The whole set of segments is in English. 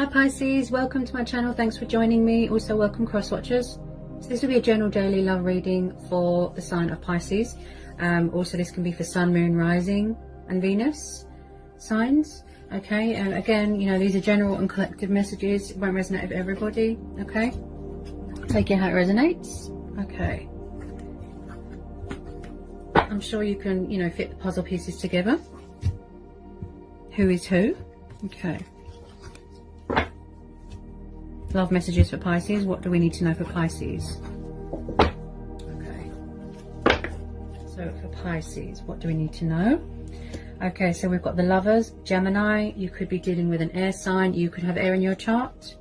Hi Pisces, welcome to my channel. Thanks for joining me. Also welcome cross watchers. So this will be a general daily love reading for the sign of Pisces. Also this can be for Sun, Moon, Rising and Venus signs. Okay, and again, you know, these are general and collective messages. It won't resonate with everybody. Okay, take it how it resonates. Okay, I'm sure you can, you know, fit the puzzle pieces together. Who is who? Okay. Love messages for Pisces. What do we need to know for Pisces? Okay. So for Pisces, what do we need to know? Okay, so we've got the Lovers, Gemini. You could be dealing with an air sign. You could have air in your chart.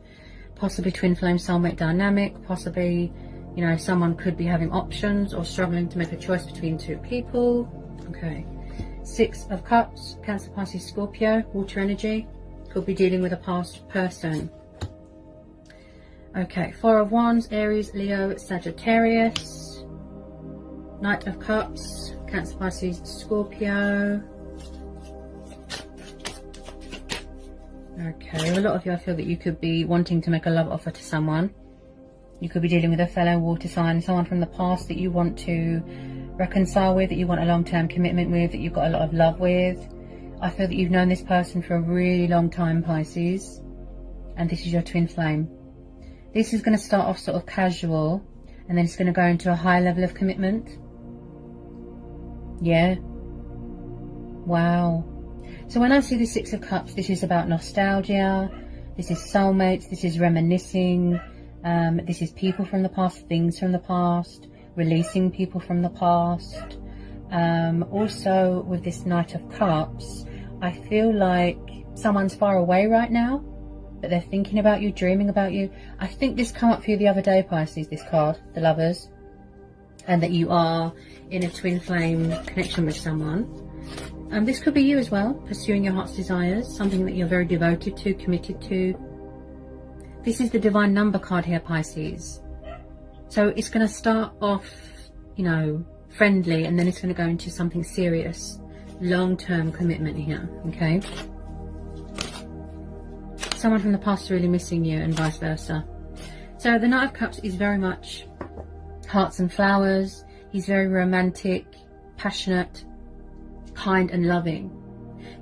Possibly twin flame soulmate dynamic. Possibly, you know, someone could be having options or struggling to make a choice between two people. Okay. Six of Cups, Cancer, Pisces, Scorpio, water energy. Could be dealing with a past person. Okay, Four of Wands, Aries, Leo, Sagittarius. Knight of Cups, Cancer, Pisces, Scorpio. Okay, a lot of you, I feel that you could be wanting to make a love offer to someone. You could be dealing with a fellow water sign, someone from the past that you want to reconcile with, that you want a long-term commitment with, that you've got a lot of love with. I feel that you've known this person for a really long time, Pisces, and this is your twin flame. This is going to start off sort of casual, and then it's going to go into a high level of commitment. Yeah. Wow. So when I see the Six of Cups, this is about nostalgia. This is soulmates. This is reminiscing. This is people from the past, things from the past, releasing people from the past. Also, with this Knight of Cups, I feel like someone's far away right now, but they're thinking about you, dreaming about you. I think this came up for you the other day, Pisces, this card, the Lovers, and that you are in a twin flame connection with someone. This could be you as well, pursuing your heart's desires, something that you're very devoted to, committed to. This is the divine number card here, Pisces. So it's going to start off, you know, friendly, and then it's going to go into something serious, long-term commitment here, okay? Someone from the past is really missing you, and vice versa. So the Knight of Cups is very much hearts and flowers. He's very romantic, passionate, kind and loving.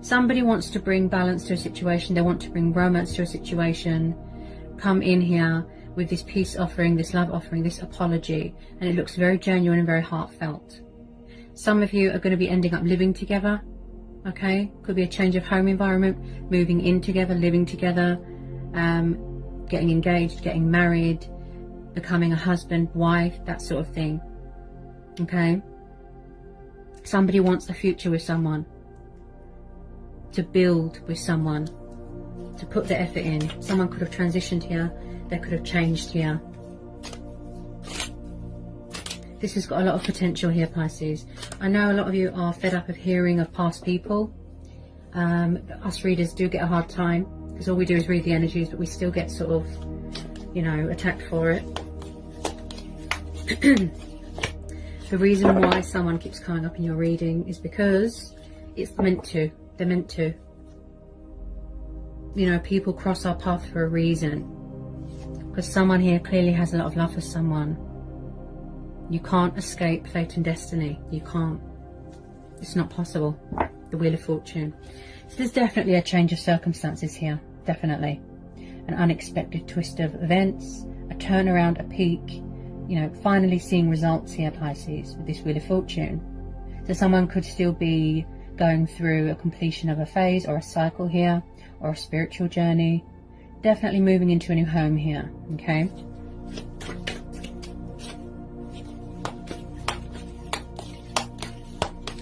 Somebody wants to bring balance to a situation. They want to bring romance to a situation. Come in here with this peace offering, this love offering, this apology, and it looks very genuine and very heartfelt. Some of you are going to be ending up living together. Okay, could be a change of home environment, moving in together, living together, getting engaged, getting married, becoming a husband, wife, that sort of thing. Okay, somebody wants a future with someone, to build with someone, to put the effort in. Someone could have transitioned here, they could have changed here. This has got a lot of potential here, Pisces. I know a lot of you are fed up of hearing of past people. Us readers do get a hard time, because all we do is read the energies, but we still get sort of, you know, attacked for it. The reason why someone keeps coming up in your reading is because it's meant to. They're meant to. You know, people cross our path for a reason. Because someone here clearly has a lot of love for someone. You can't escape fate and destiny. You can't. It's not possible. The Wheel of Fortune. So there's definitely a change of circumstances here. Definitely. An unexpected twist of events. A turnaround, a peak. You know, finally seeing results here, Pisces, with this Wheel of Fortune. So someone could still be going through a completion of a phase or a cycle here, or a spiritual journey. Definitely moving into a new home here. Okay.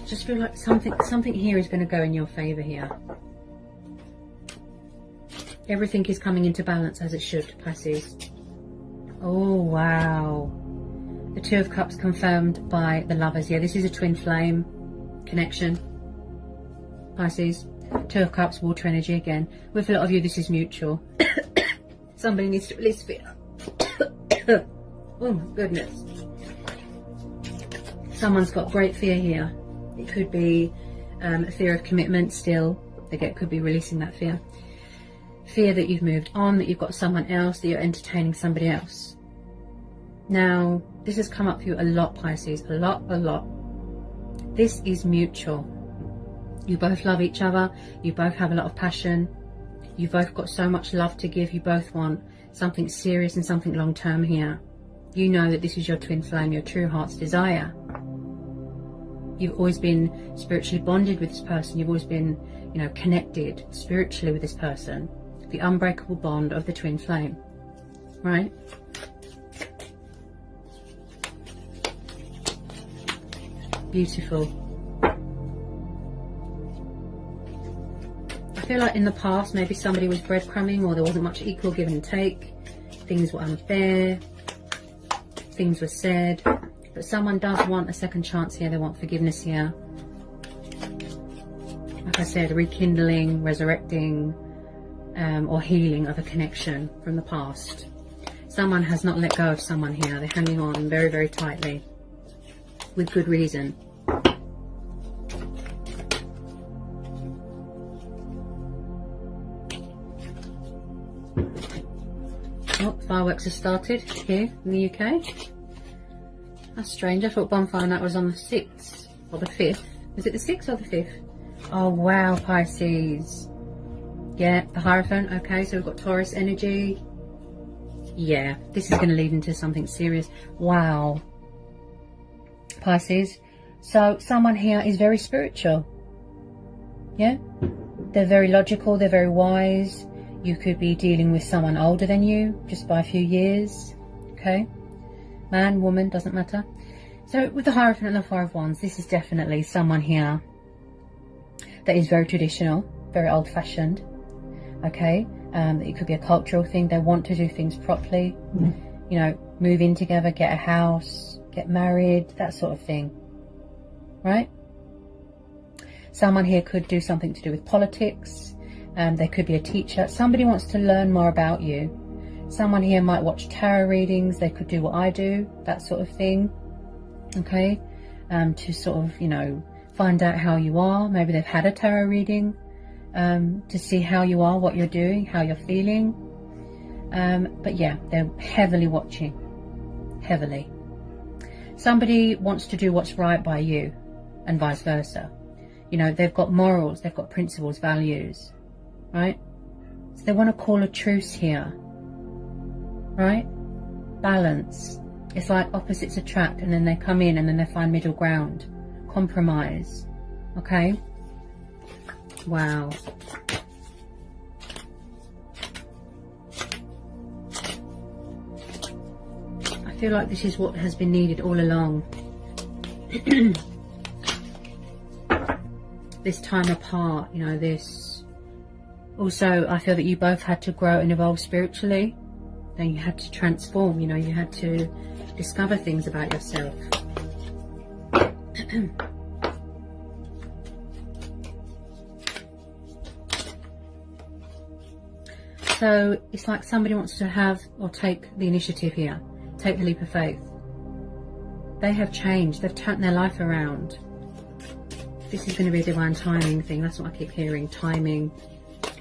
Just feel like something here is going to go in your favor here. Everything is coming into balance as it should, Pisces. Oh wow, the Two of Cups confirmed by the Lovers. Yeah, this is a twin flame connection, Pisces. Two of Cups, water energy again. With a lot of you, this is mutual. Somebody needs to release fear. Oh my goodness, someone's got great fear here. It could be a fear of commitment still. They could be releasing that fear. fear that you've moved on, that you've got someone else, that you're entertaining somebody else. Now, this has come up for you a lot, Pisces, a lot. This is mutual. You both love each other. You both have a lot of passion. You both got so much love to give. You both want something serious and something long term here. You know that this is your twin flame, your true heart's desire. You've always been spiritually bonded with this person. You've always been, you know, connected spiritually with this person. The unbreakable bond of the twin flame, right? Beautiful. I feel like in the past, maybe somebody was breadcrumbing, or there wasn't much equal give and take. Things were unfair. Things were said. But someone does want a second chance here. They want forgiveness here. Like I said, rekindling, resurrecting, or healing of a connection from the past. Someone has not let go of someone here. They're hanging on very, very tightly. With good reason. Oh, fireworks have started here in the UK. That's strange. I thought bonfire night was on the 6th or the 5th. Is it the 6th or the 5th? Oh wow, Pisces. Yeah, the Hierophant. Okay, so we've got Taurus energy. Yeah, this is going to lead into something serious. Wow. Pisces. So someone here is very spiritual. Yeah? They're very logical. They're very wise. You could be dealing with someone older than you, just by a few years. Okay? Man, woman, doesn't matter. So with the Hierophant and the Four of Wands, this is definitely someone here that is very traditional, very old-fashioned. Okay? It could be a cultural thing. They want to do things properly. You know, move in together, get a house, get married, that sort of thing. Right? Someone here could do something to do with politics. They could be a teacher. Somebody wants to learn more about you. Someone here might watch tarot readings. They could do what I do, that sort of thing. Okay? To sort of, you know, find out how you are. Maybe they've had a tarot reading to see how you are, what you're doing, how you're feeling. But yeah, they're heavily watching. Heavily. Somebody wants to do what's right by you and vice versa. You know, they've got morals, they've got principles, values. Right? So they want to call a truce here. Right? Balance. It's like opposites attract, and then they come in and then they find middle ground. Compromise. Okay? Wow. I feel like this is what has been needed all along. This time apart, you know, this. Also, I feel that you both had to grow and evolve spiritually. Then you had to transform, you know, you had to discover things about yourself. So it's like somebody wants to have or take the initiative here, take the leap of faith. They have changed, they've turned their life around. This is going to be a divine timing thing, that's what I keep hearing, timing.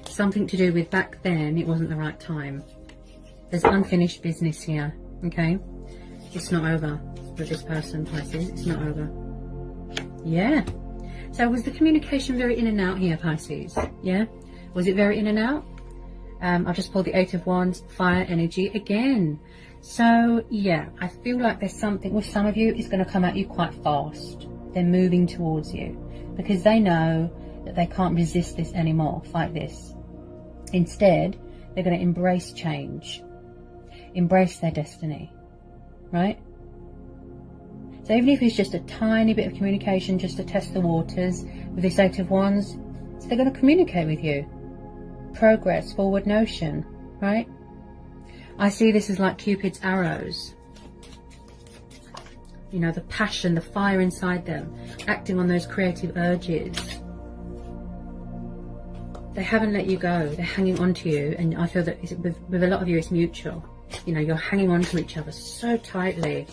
Something to do with back then, it wasn't the right time. There's unfinished business here, okay? It's not over with this person, Pisces, it's not over. Yeah. So was the communication very in and out here, Pisces? Yeah? Was it very in and out? I've just pulled the Eight of Wands, fire energy again. So, yeah, I feel like there's something with some of you is going to come at you quite fast. They're moving towards you because they know that they can't resist this anymore, fight this. Instead, they're going to embrace change, embrace their destiny, right? So even if it's just a tiny bit of communication, just to test the waters with this Eight of Wands, so they're going to communicate with you. Progress, forward motion, right? I see this as like Cupid's arrows. You know, the passion, the fire inside them, acting on those creative urges. They haven't let you go. They're hanging on to you. And I feel that with a lot of you, it's mutual. You know, you're hanging on to each other so tightly.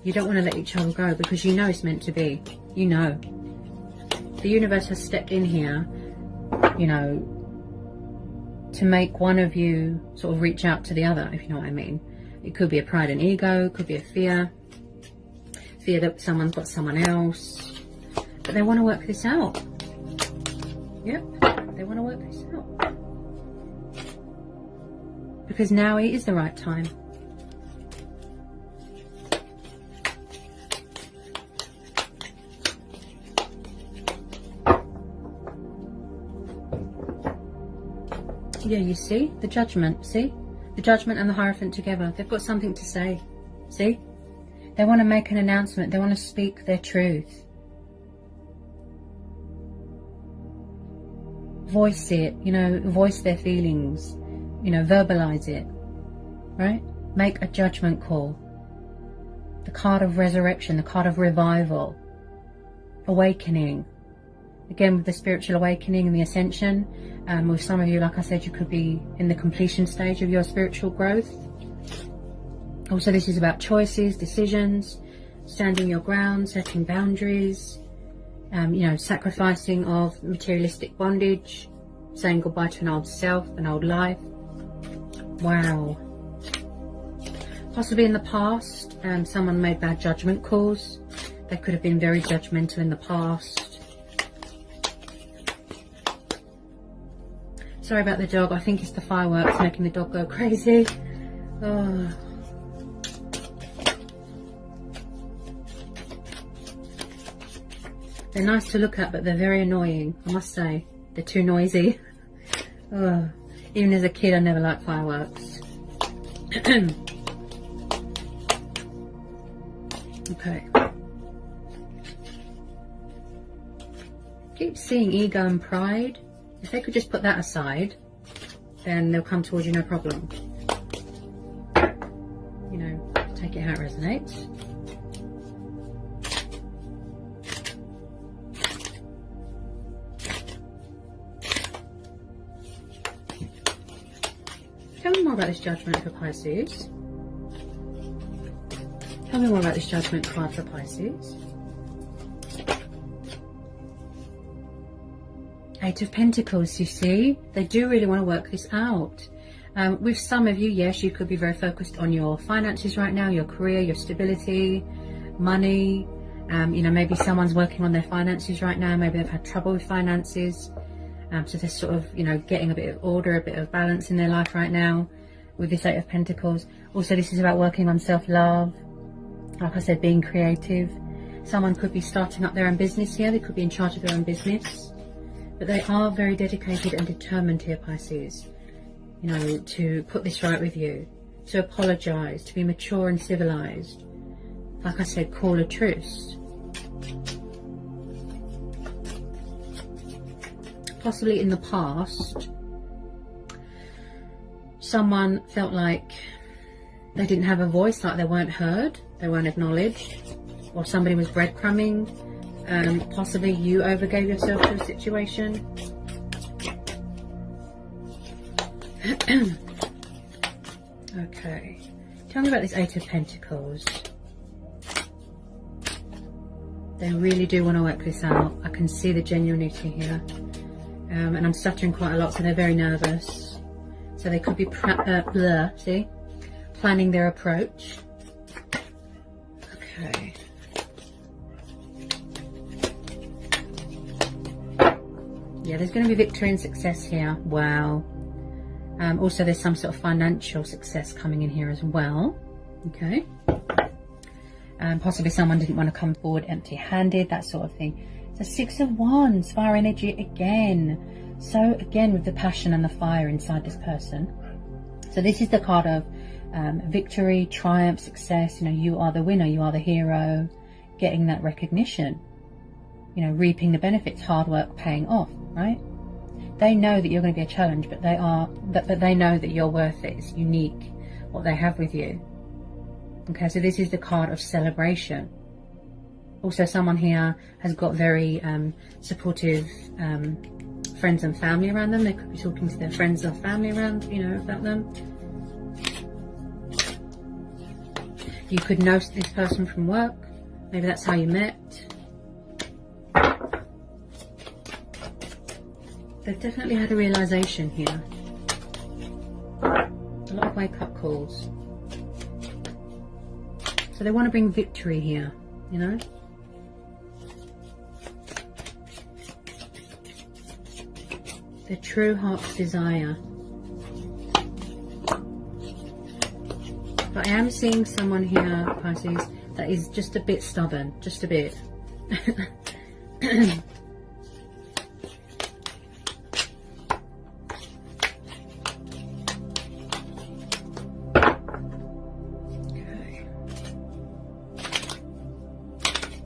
You don't want to let each other go because you know it's meant to be. You know. The universe has stepped in here, you know, to make one of you sort of reach out to the other, if you know what I mean. It could be a pride and ego, could be a fear that someone's got someone else, but they want to work this out. Yep, they want to work this out. Because now it is the right time. Yeah, you see? The Judgment, see? The Judgment and the Hierophant together. They've got something to say. See? They want to make an announcement. They want to speak their truth. Voice it, you know, voice their feelings. You know, verbalize it. Right? Make a judgment call. The card of resurrection, the card of revival. Awakening. Again, with the spiritual awakening and the ascension. With some of you, like I said, you could be in the completion stage of your spiritual growth. Also, this is about choices, decisions, standing your ground, setting boundaries, you know, sacrificing of materialistic bondage, saying goodbye to an old self, an old life. Wow. Possibly in the past, someone made bad judgment calls. They could have been very judgmental in the past. Sorry about the dog. I think it's the fireworks making the dog go crazy. Oh. They're nice to look at, but they're very annoying, I must say. They're too noisy. Oh. Even as a kid, I never liked fireworks. Okay. Keep seeing ego and pride. If they could just put that aside, then they'll come towards you no problem. You know, take it how it resonates. Tell me more about this judgment for Pisces. Tell me more about this judgment card for Pisces. Eight of Pentacles, you see, they do really want to work this out. With some of you, yes, you could be very focused on your finances right now, your career, your stability, money. You know, maybe someone's working on their finances right now. Maybe they've had trouble with finances. So they're sort of, you know, getting a bit of order, a bit of balance in their life right now with this Eight of Pentacles. Also, this is about working on self-love. Like I said, being creative. Someone could be starting up their own business here. They could be in charge of their own business. But they are very dedicated and determined here, Pisces, you know, to put this right with you, to apologise, to be mature and civilised. Like I said, call a truce. Possibly in the past, someone felt like they didn't have a voice, like they weren't heard, they weren't acknowledged, or somebody was breadcrumbing. Possibly you overgave yourself to a situation. Okay, tell me about this Eight of Pentacles. They really do want to work this out. I can see the genuinity here. And I'm stuttering quite a lot, so they're very nervous. So they could be planning their approach. Okay. Yeah, there's going to be victory and success here. Wow. Also, there's some sort of financial success coming in here as well. Okay. Possibly someone didn't want to come forward empty-handed, that sort of thing. So Six of Wands, fire energy again. So again, with the passion and the fire inside this person. So this is the card of victory, triumph, success. You know, you are the winner, you are the hero, getting that recognition. You know, reaping the benefits, hard work paying off, right? They know that you're going to be a challenge, but they know that you're worth it. It's unique what they have with you. Okay, so this is the card of celebration. Also, someone here has got very supportive friends and family around them. They could be talking to their friends or family around, you know, about them. You could know this person from work. Maybe that's how you met. They've definitely had a realization here. A lot of wake-up calls. So they want to bring victory here, you know. The true heart's desire. But I am seeing someone here, Pisces, that is just a bit stubborn, just a bit.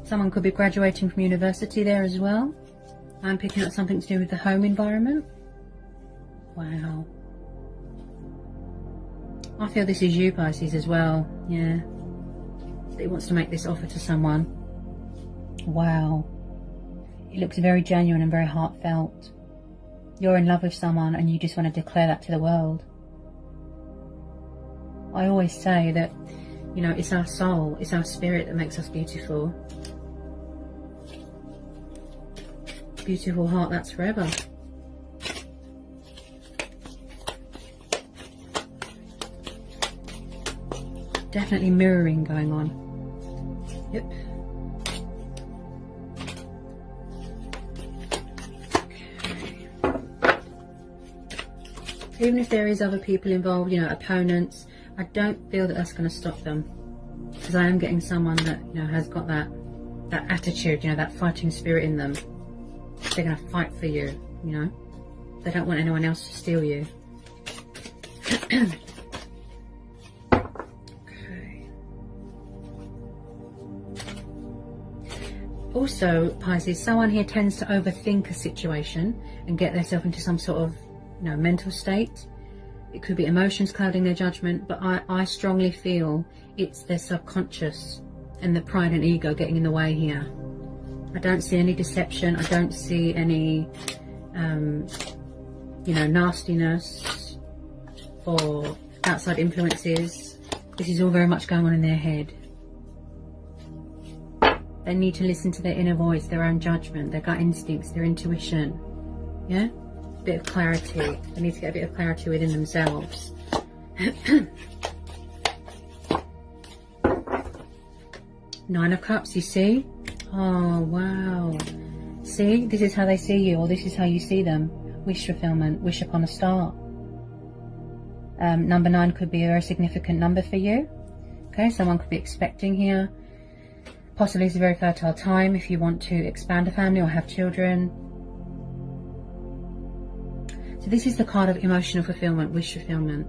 Someone could be graduating from university there as well. I'm picking up something to do with the home environment. Wow. I feel this is you, Pisces, as well. Yeah. He wants to make this offer to someone. Wow. It looks very genuine and very heartfelt. You're in love with someone and you just want to declare that to the world. I always say that, you know, it's our soul, it's our spirit that makes us beautiful. Beautiful heart, that's forever. Definitely mirroring going on. Yep. Okay. Even if there is other people involved, you know, opponents, I don't feel that that's going to stop them. Because I am getting someone that, you know, has got that attitude, you know, that fighting spirit in them. They're going to fight for you, you know. They don't want anyone else to steal you. Also, Pisces, someone here tends to overthink a situation and get themselves into some sort of, you know, mental state. It could be emotions clouding their judgment, but I strongly feel it's their subconscious and the pride and ego getting in the way here. I don't see any deception. I don't see any, you know, nastiness or outside influences. This is all very much going on in their head. They need to listen to their inner voice, their own judgment, their gut instincts, their intuition. Yeah? A bit of clarity. They need to get a bit of clarity within themselves. Nine of Cups, you see? Oh, wow. See? This is how they see you, or this is how you see them. Wish fulfillment, wish upon a star. Number 9 could be a very significant number for you. Okay, someone could be expecting here. Possibly it's a very fertile time if you want to expand a family or have children. So this is the card of emotional fulfillment, wish fulfillment.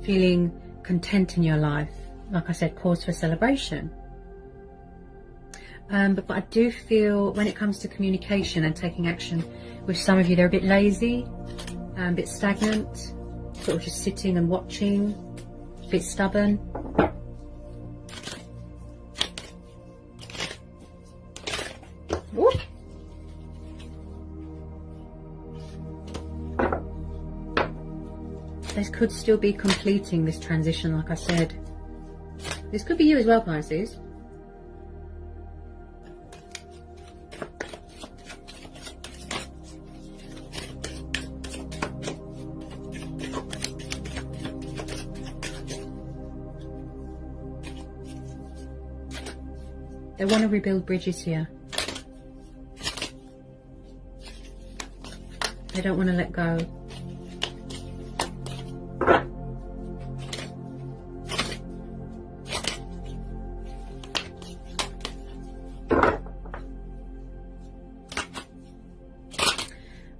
Feeling content in your life. Like I said, cause for celebration. But I do feel when it comes to communication and taking action, with some of you, they're a bit lazy, a bit stagnant, sort of just sitting and watching, a bit stubborn. Ooh. This could still be completing this transition, like I said. This could be you as well, Pisces. They want to rebuild bridges here. They don't want to let go.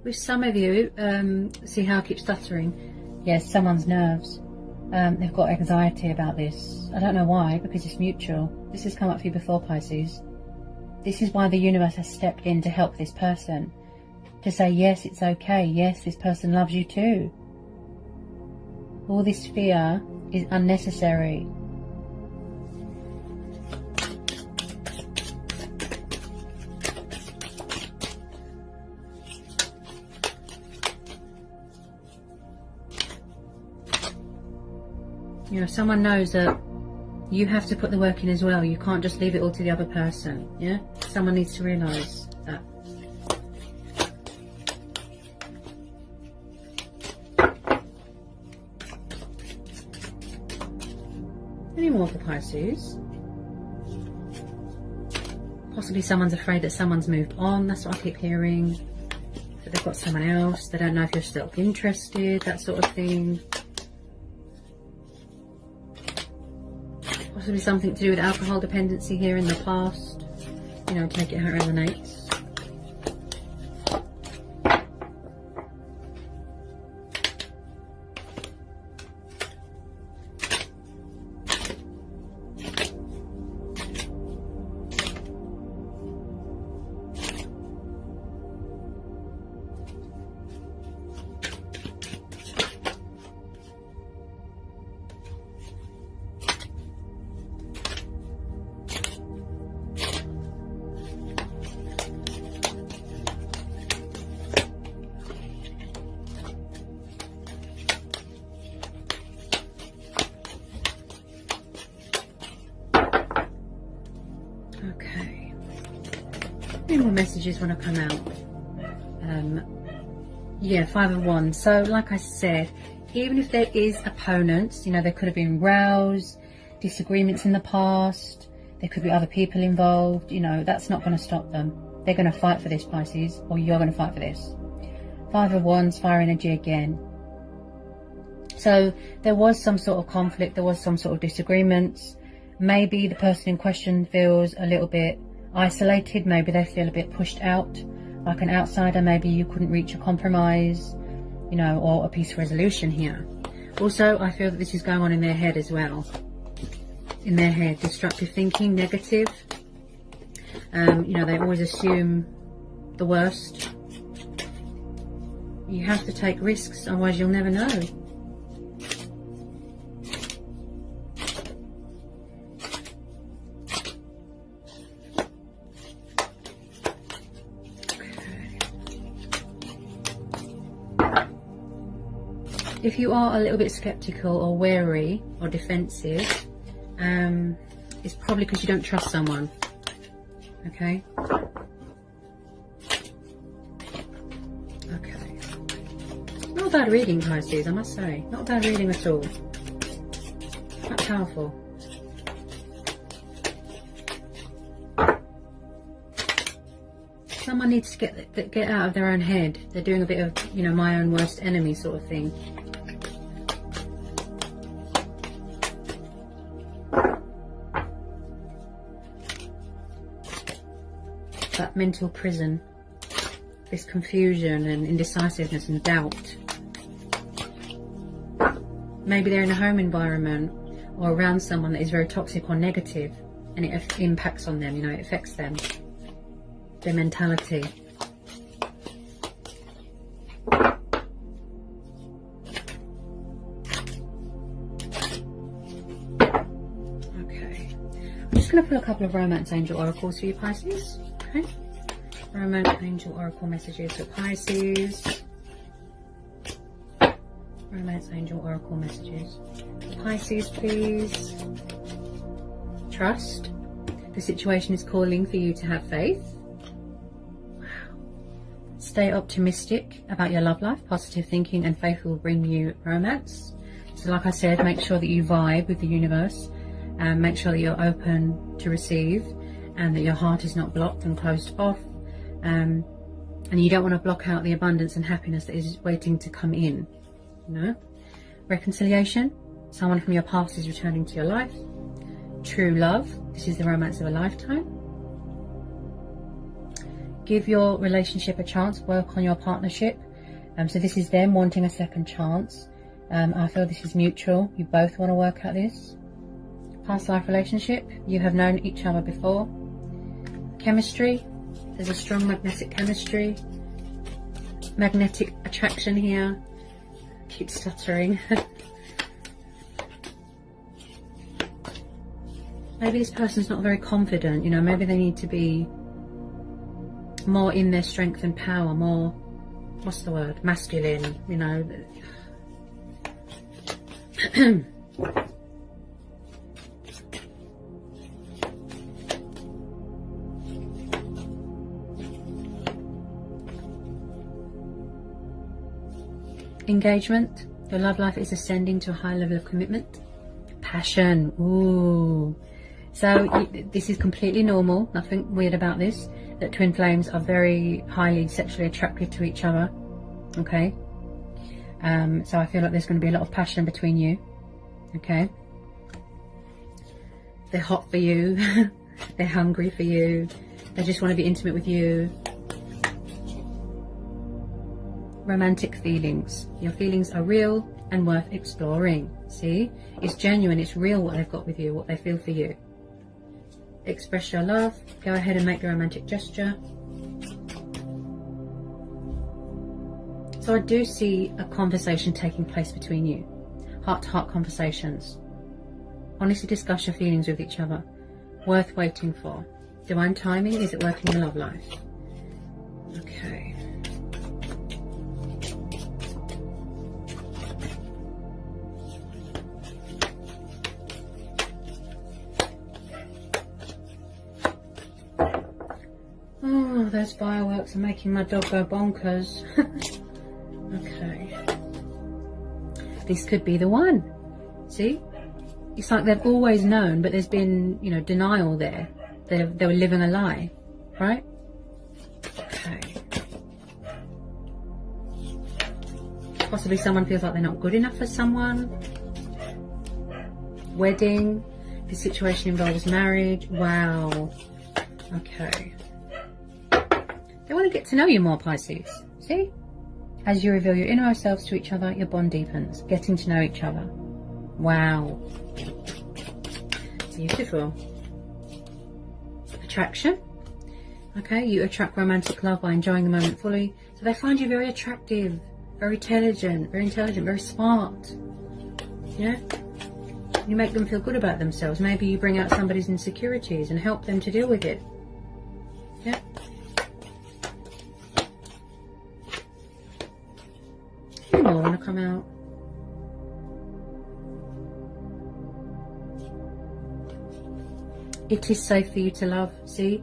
With some of you, see how I keep stuttering? Yes, someone's nerves. They've got anxiety about this. I don't know why, because it's mutual. This has come up for you before, Pisces. This is why the universe has stepped in to help this person. To say, yes, it's okay. Yes, this person loves you too. All this fear is unnecessary. You know, someone knows that you have to put the work in as well. You can't just leave it all to the other person. Yeah? Someone needs to realise that. Any more for Pisces? Possibly someone's afraid that someone's moved on. That's what I keep hearing. That they've got someone else. They don't know if you're still interested. That sort of thing. Possibly something to do with alcohol dependency here in the past. You know, take it how it resonates. Okay. Any more messages want to come out? Yeah, 5 of Wands. So, like I said, even if there is opponents, you know, there could have been rows, disagreements in the past. There could be other people involved. You know, that's not going to stop them. They're going to fight for this, Pisces, or you're going to fight for this. 5 of Wands, fire energy again. So there was some sort of conflict. There was some sort of disagreements. Maybe the person in question feels a little bit isolated. Maybe they feel a bit pushed out, like an outsider. Maybe you couldn't reach a compromise, you know, or a peaceful resolution here. Also, I feel that this is going on in their head as well. In their head, destructive thinking, negative. You know, they always assume the worst. You have to take risks, otherwise you'll never know. If you are a little bit skeptical or wary or defensive, it's probably because you don't trust someone. Okay? Okay. Not a bad reading, Pisces, I must say. Not a bad reading at all. Quite powerful. Someone needs to get out of their own head. They're doing a bit of, you know, my own worst enemy sort of thing. That mental prison, this confusion and indecisiveness and doubt. Maybe they're in a home environment or around someone that is very toxic or negative, and it impacts on them, you know, it affects them, their mentality. Okay, I'm just going to pull a couple of romance angel oracles for you, Pisces. Okay, romance angel oracle messages for Pisces. Romance angel oracle messages for Pisces, please. Trust. The situation is calling for you to have faith. Wow. Stay optimistic about your love life. Positive thinking and faith will bring you romance. So like I said, make sure that you vibe with the universe, and make sure that you're open to receive, and that your heart is not blocked and closed off, and you don't want to block out the abundance and happiness that is waiting to come in, you know. Reconciliation, someone from your past is returning to your life. True love, this is the romance of a lifetime. Give your relationship a chance, work on your partnership. So this is them wanting a second chance. I feel this is mutual, you both want to work at this. Past life relationship, you have known each other before. Chemistry, there's a strong magnetic chemistry, magnetic attraction here. Keep stuttering. Maybe this person's not very confident, you know, maybe they need to be more in their strength and power, more, what's the word, masculine, you know. Engagement, your love life is ascending to a high level of commitment, passion. Ooh. So this is completely normal, nothing weird about this, that twin flames are very highly sexually attracted to each other. Okay. So I feel like there's going to be a lot of passion between you. Okay. They're hot for you. They're hungry for you. They just want to be intimate with you. Romantic feelings. Your feelings are real and worth exploring. See? It's genuine. It's real what they've got with you, what they feel for you. Express your love. Go ahead and make the romantic gesture. So I do see a conversation taking place between you. Heart-to-heart conversations. Honestly discuss your feelings with each other. Worth waiting for. Divine timing. Is it working in your love life? Okay. Oh, those fireworks are making my dog go bonkers. Okay. This could be the one. See? It's like they've always known, but there's been, you know, denial there. They were living a lie, right? Okay. Possibly someone feels like they're not good enough for someone. Wedding. This situation involves marriage. Wow. Okay. They want to get to know you more, Pisces. See? As you reveal your innermost selves to each other, your bond deepens. Getting to know each other. Wow. Beautiful. Attraction. Okay, you attract romantic love by enjoying the moment fully. So they find you very attractive, very intelligent, very smart. Yeah? You make them feel good about themselves. Maybe you bring out somebody's insecurities and help them to deal with it. Yeah? Any more want to come out? It is safe for you to love, see?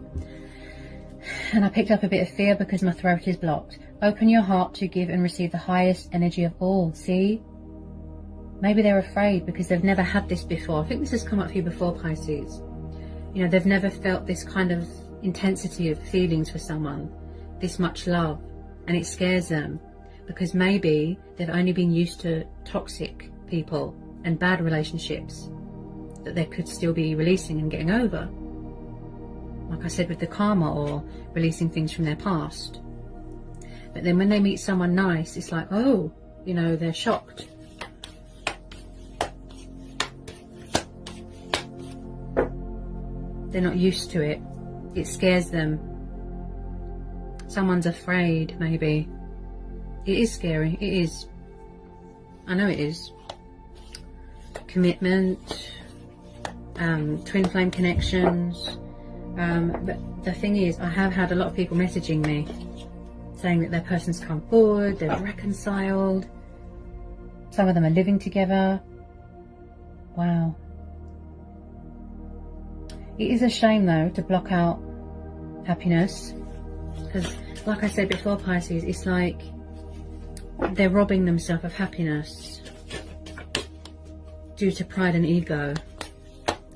And I picked up a bit of fear because my throat is blocked. Open your heart to give and receive the highest energy of all, see? Maybe they're afraid because they've never had this before. I think this has come up for you before, Pisces. You know, they've never felt this kind of intensity of feelings for someone, this much love, and it scares them because maybe they've only been used to toxic people and bad relationships that they could still be releasing and getting over. Like I said, with the karma, or releasing things from their past. But then when they meet someone nice, it's like, oh, you know, they're shocked. They're not used to it. It scares them. Someone's afraid, maybe. It is scary. It is. I know it is. Commitment. Twin flame connections. But the thing is, I have had a lot of people messaging me saying that their person's come forward, they've reconciled, some of them are living together. Wow. It is a shame though to block out happiness, because like I said before, Pisces, it's like they're robbing themselves of happiness due to pride and ego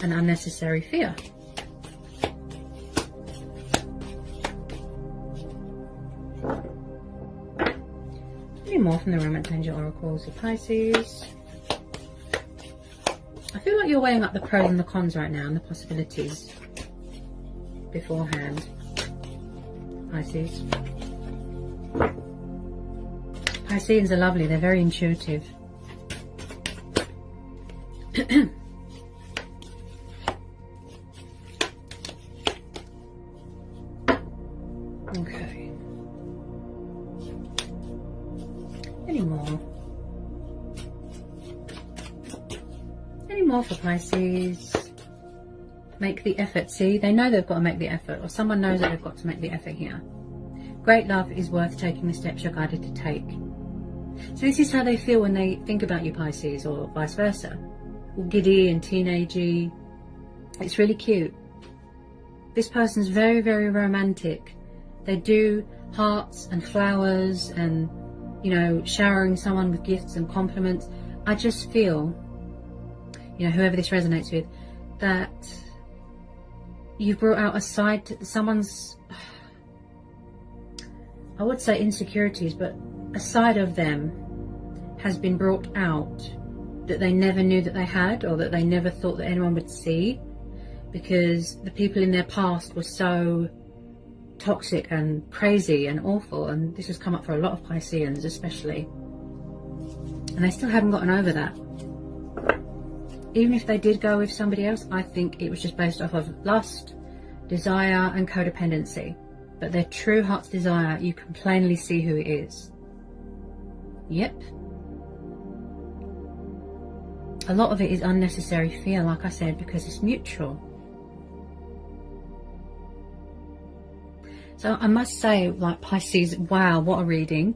and unnecessary fear. Any more from the Romance Angel Oracles of Pisces? I feel like you're weighing up the pros and the cons right now and the possibilities beforehand, Pisces. Pisceans are lovely, they're very intuitive. Okay. Any more? Any more for Pisces? Make the effort. See, they know they've got to make the effort, or someone knows that they've got to make the effort here. Great love is worth taking the steps you're guided to take. So this is how they feel when they think about you, Pisces, or vice versa. All giddy and teenagey. It's really cute. This person's very, very romantic. They do hearts and flowers and, you know, showering someone with gifts and compliments. I just feel you know, whoever this resonates with, that you've brought out a side to someone's, I would say insecurities, but a side of them has been brought out that they never knew that they had, or that they never thought that anyone would see, because the people in their past were so toxic and crazy and awful. And this has come up for a lot of Pisceans especially, and they still haven't gotten over that. Even if they did go with somebody else, I think it was just based off of lust, desire and codependency. But their true heart's desire, you can plainly see who it is. Yep. A lot of it is unnecessary fear, like I said, because it's mutual. So I must say, like, Pisces, wow, what a reading.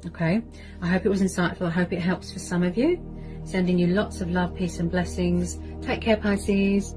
Okay, I hope it was insightful. I hope it helps for some of you. Sending you lots of love, peace and blessings. Take care, Pisces.